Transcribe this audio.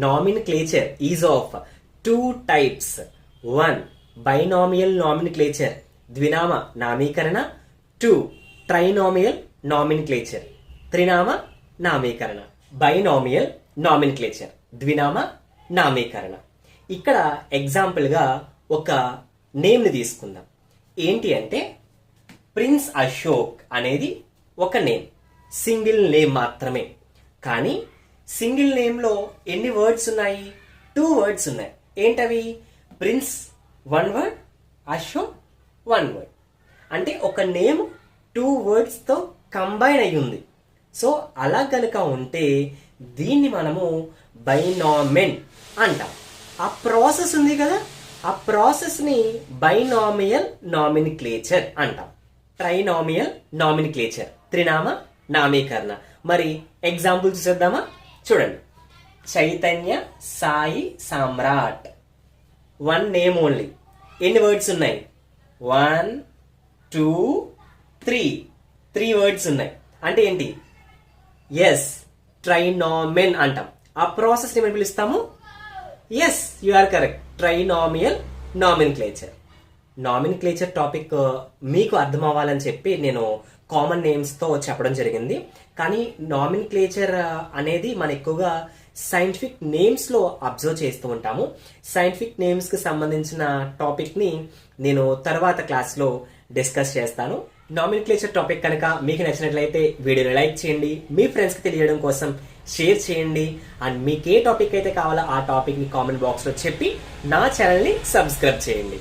nomenclature is of two types. One, binomial nomenclature, ద్వినామ నామీకరణ. Two, trinomial nomenclature, త్రినామ నామీకరణ. బైనామియల్ నామినిక్లేచర్, ద్వినామ నామీకరణ. ఇక్కడ ఎగ్జాంపుల్గా ఒక నేమ్ని తీసుకుందాం. ఏంటి అంటే ప్రిన్స్ అశోక్ అనేది ఒక నేమ్, సింగిల్ నేమ్ మాత్రమే. కానీ సింగిల్ నేమ్లో ఎన్ని వర్డ్స్ ఉన్నాయి? 2 వర్డ్స్ ఉన్నాయి. ఏంటవి? Prince 1 word, Ashok 1 word. అంటే ఒక నేమ్ 2 వర్డ్స్తో కంబైన్ అయి ఉంది. సో అలా కనుక ఉంటే దీన్ని మనము బైనామెన్ అంటాం. ఆ ప్రాసెస్ ఉంది కదా, ఆ ప్రాసెస్ని బైనామియల్ నామినిక్లేచర్ అంటాం. ట్రైనామియల్ నామినిక్లేచర్, త్రినామ నామీకరణ. మరి ఎగ్జాంపుల్ చూసేద్దామా? చూడండి. Chaitanya Sai Samrat, 1 name only. ఎన్ని వర్డ్స్ ఉన్నాయి? 1 2 3 వర్డ్స్ ఉన్నాయి. అంటే ఏంటి? ఎస్, ట్రైనామెన్ అంటాం. ఆ ప్రాసెస్ని మనం పిలుస్తాము. Yes, you are correct, trinomial nomenclature. Nomenclature topic మీకు అర్థం అవ్వాలని చెప్పి నేను కామన్ నేమ్స్తో చెప్పడం జరిగింది. కానీ నామినిక్లేచర్ అనేది మనం ఎక్కువగా సైంటిఫిక్ నేమ్స్లో అబ్జర్వ్ చేస్తూ ఉంటాము. సైంటిఫిక్ నేమ్స్కి సంబంధించిన టాపిక్ని నేను తర్వాత క్లాస్లో డిస్కస్ చేస్తాను. నామినిక్లేచర్ టాపిక్ కనుక మీకు నచ్చినట్లయితే వీడియోని లైక్ చేయండి, మీ ఫ్రెండ్స్కి తెలియడం కోసం షేర్ చేయండి. అండ్ మీకు ఏ టాపిక్ అయితే కావాలో ఆ టాపిక్ని కామెంట్ బాక్స్లో చెప్పి నా ఛానల్ని సబ్స్క్రైబ్ చేయండి.